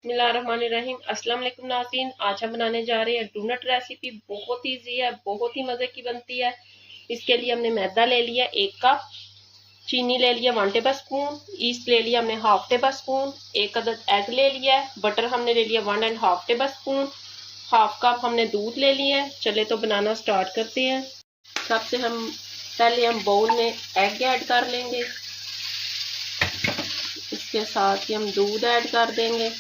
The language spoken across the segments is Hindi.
बिस्मिल्लाहिर्रहमानिर्रहीम। अस्सलाम वालेकुम नाज़रीन, आज हम बनाने जा रहे हैं डोनट रेसिपी। बहुत ईजी है, बहुत ही मज़े की बनती है। इसके लिए हमने मैदा ले लिया 1 कप, चीनी ले लिया 1 टेबल स्पून, ईस्ट ले लिया हमने 1/2 टेबल स्पून, 1 अदद एग ले लिया है, बटर हमने ले लिया 1 1/2 टेबल स्पून, 1/2 कप हमने दूध ले लिया है। चले तो बनाना स्टार्ट करते हैं। सबसे पहले हम बाउल में एग ऐड कर लेंगे, इसके साथ ही हम दूध ऐड कर देंगे,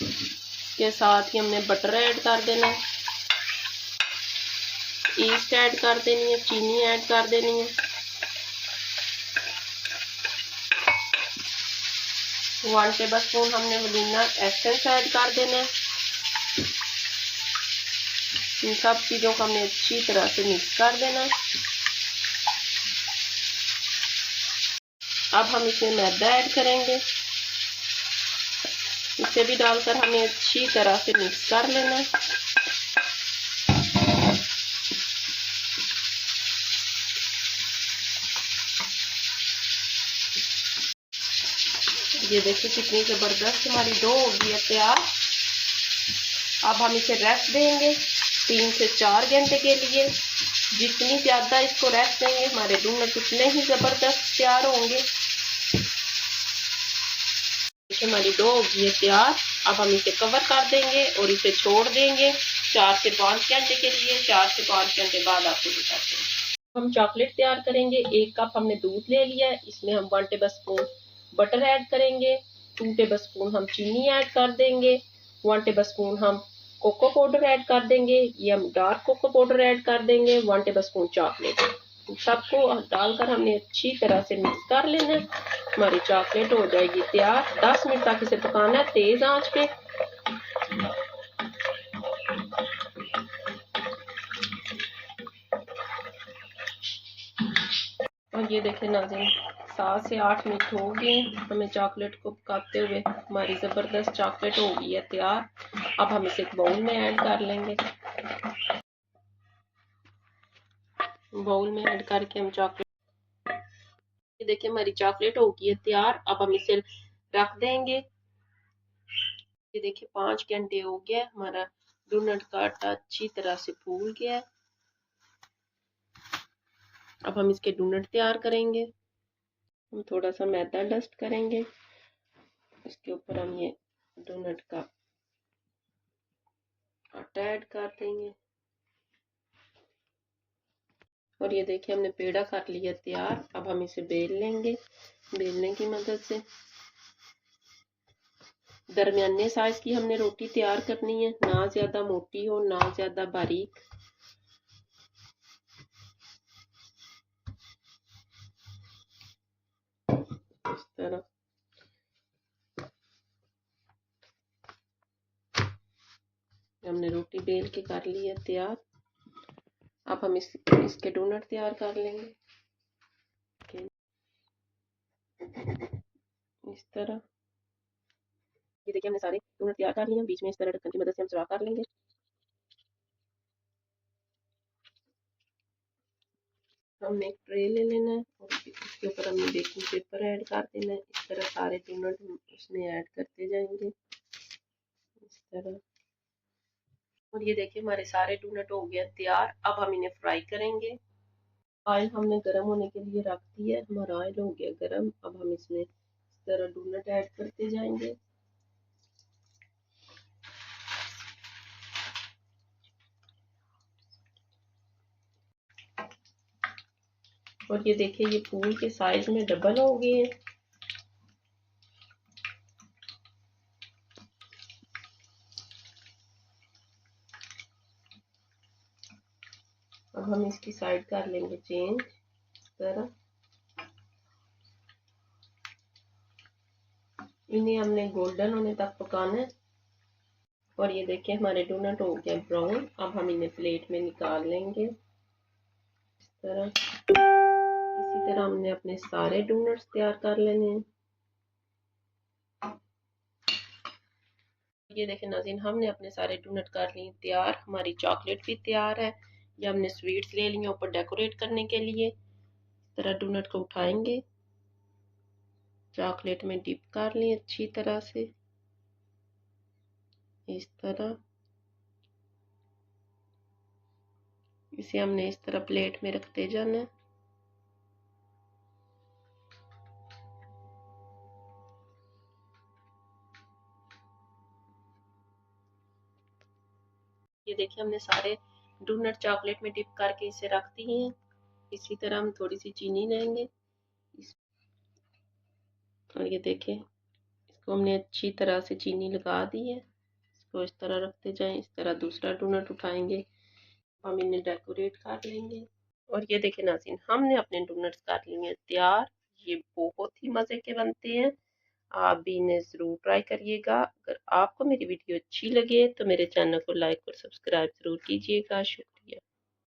इसके साथ ही हमने बटर ऐड कर देना है, ईस्ट ऐड कर देनी है, चीनी ऐड कर देनी है, 1 टेबल स्पून हमने वनीला एसेंस ऐड कर देना है। इन सब चीज़ों को हमने अच्छी तरह से मिक्स कर देना है। अब हम इसमें मैदा ऐड करेंगे, इसे भी डालकर हमें अच्छी तरह से मिक्स कर लेना है। ये देखिए कितनी ज़बरदस्त हमारी डो हो गई है तैयार। अब हम इसे रेस्ट देंगे 3 से 4 घंटे के लिए। जितनी ज़्यादा इसको रेस्ट देंगे हमारे डोनट उतने ही ज़बरदस्त तैयार होंगे। देखिए हमारी डो हो गई है तैयार। अब हम इसे कवर कर देंगे और इसे छोड़ देंगे 4 से 5 घंटे के लिए। 4 से 5 घंटे बाद आपको दिखाते हैं। हम चॉकलेट तैयार करेंगे। 1 कप हमने दूध ले लिया है, इसमें हम 1 टेबल स्पून बटर ऐड करेंगे, 2 टेबल स्पून हम चीनी ऐड कर देंगे, 1 टेबल स्पून हम कोको पाउडर ऐड कर देंगे, ये हम डार्क कोको पाउडर ऐड कर देंगे, 1 टेबल स्पून चॉकलेट। सबको डालकर हमने अच्छी तरह से मिक्स कर लेना है। हमारी चॉकलेट हो जाएगी तैयार। 10 मिनट तक इसे पकाना है तेज आंच पे। और ये देखें नाज़रीन, 7 से 8 मिनट हो गए हमें चॉकलेट को पकाते हुए। हमारी ज़बरदस्त चॉकलेट हो गई है तैयार। अब हम इसे एक बाउल में ऐड कर लेंगे। बाउल में ऐड करके हम चॉकलेट, ये देखिए हमारी चॉकलेट हो गई है तैयार। अब हम इसे रख देंगे। ये देखिए 5 घंटे हो गया, हमारा डोनट का आटा अच्छी तरह से फूल गया है। अब हम इसके डोनट तैयार करेंगे। हम थोड़ा सा मैदा डस्ट करेंगे, इसके ऊपर हम ये डोनट का आटा ऐड कर देंगे। और ये देखिए हमने पेड़ा कर लिया तैयार। अब हम इसे बेल लेंगे बेलने की मदद से। दरमियाने साइज की हमने रोटी तैयार करनी है, ना ज्यादा मोटी हो ना ज्यादा बारीक। इस तरह हमने रोटी बेल के कर ली है तैयार। अब हम इसके डोनट तैयार कर लेंगे इस तरह। ये देखिए हमने सारे डोनट तैयार कर लिए हैं। बीच में इस तरह ढक्कन की मदद से हम चढ़ा कर लेंगे। हमने एक ट्रे ले लेना है और इसके ऊपर हमने बेकिंग पेपर ऐड कर देना है। इस तरह सारे डोनट उसमें ऐड करते जाएंगे इस तरह। और ये देखिए हमारे सारे डोनट हो गए तैयार। अब हम इन्हें फ्राई करेंगे। ऑयल हमने गर्म होने के लिए रख दिया है, हमारा ऑयल हो गया गर्म। अब हम इसमें इस तरह डोनट ऐड करते जाएंगे। और ये देखिए ये फूल के साइज में डबल हो गए हैं। अब हम इसकी साइड कर लेंगे चेंज इस तरह। इन्हें हमने गोल्डन होने तक पकाना है। और ये देखिए हमारे डोनट हो गए ब्राउन। अब हम इन्हें प्लेट में निकाल लेंगे इस तरह। इसी तरह हमने अपने सारे डोनट्स तैयार कर लेने हैं। ये देखें नाज़रीन, हमने अपने सारे डोनट कर लिए तैयार। हमारी चॉकलेट भी तैयार है। ये हमने स्वीट्स ले लिए ऊपर डेकोरेट करने के लिए। इस तरह डोनट को उठाएंगे, चॉकलेट में डिप कर लिए अच्छी तरह से। इस तरह इसे हमने इस तरह प्लेट में रखते जाना है। ये देखिए हमने सारे डोनट चॉकलेट में डिप करके इसे रख दिए हैं। इसी तरह हम थोड़ी सी चीनी लेंगे और ये देखें इसको हमने अच्छी तरह से चीनी लगा दी है। इसको इस तरह रखते जाएं। इस तरह दूसरा डोनट उठाएंगे, हम इन्हें डेकोरेट कर लेंगे। और ये देखें नाज़रीन, हमने अपने डोनट्स कर लिए हैं तैयार। ये बहुत ही मज़े के बनते हैं। आप भी इन्हें ज़रूर ट्राई करिएगा। अगर आपको मेरी वीडियो अच्छी लगे तो मेरे चैनल को लाइक और सब्सक्राइब ज़रूर कीजिएगा। शुक्रिया।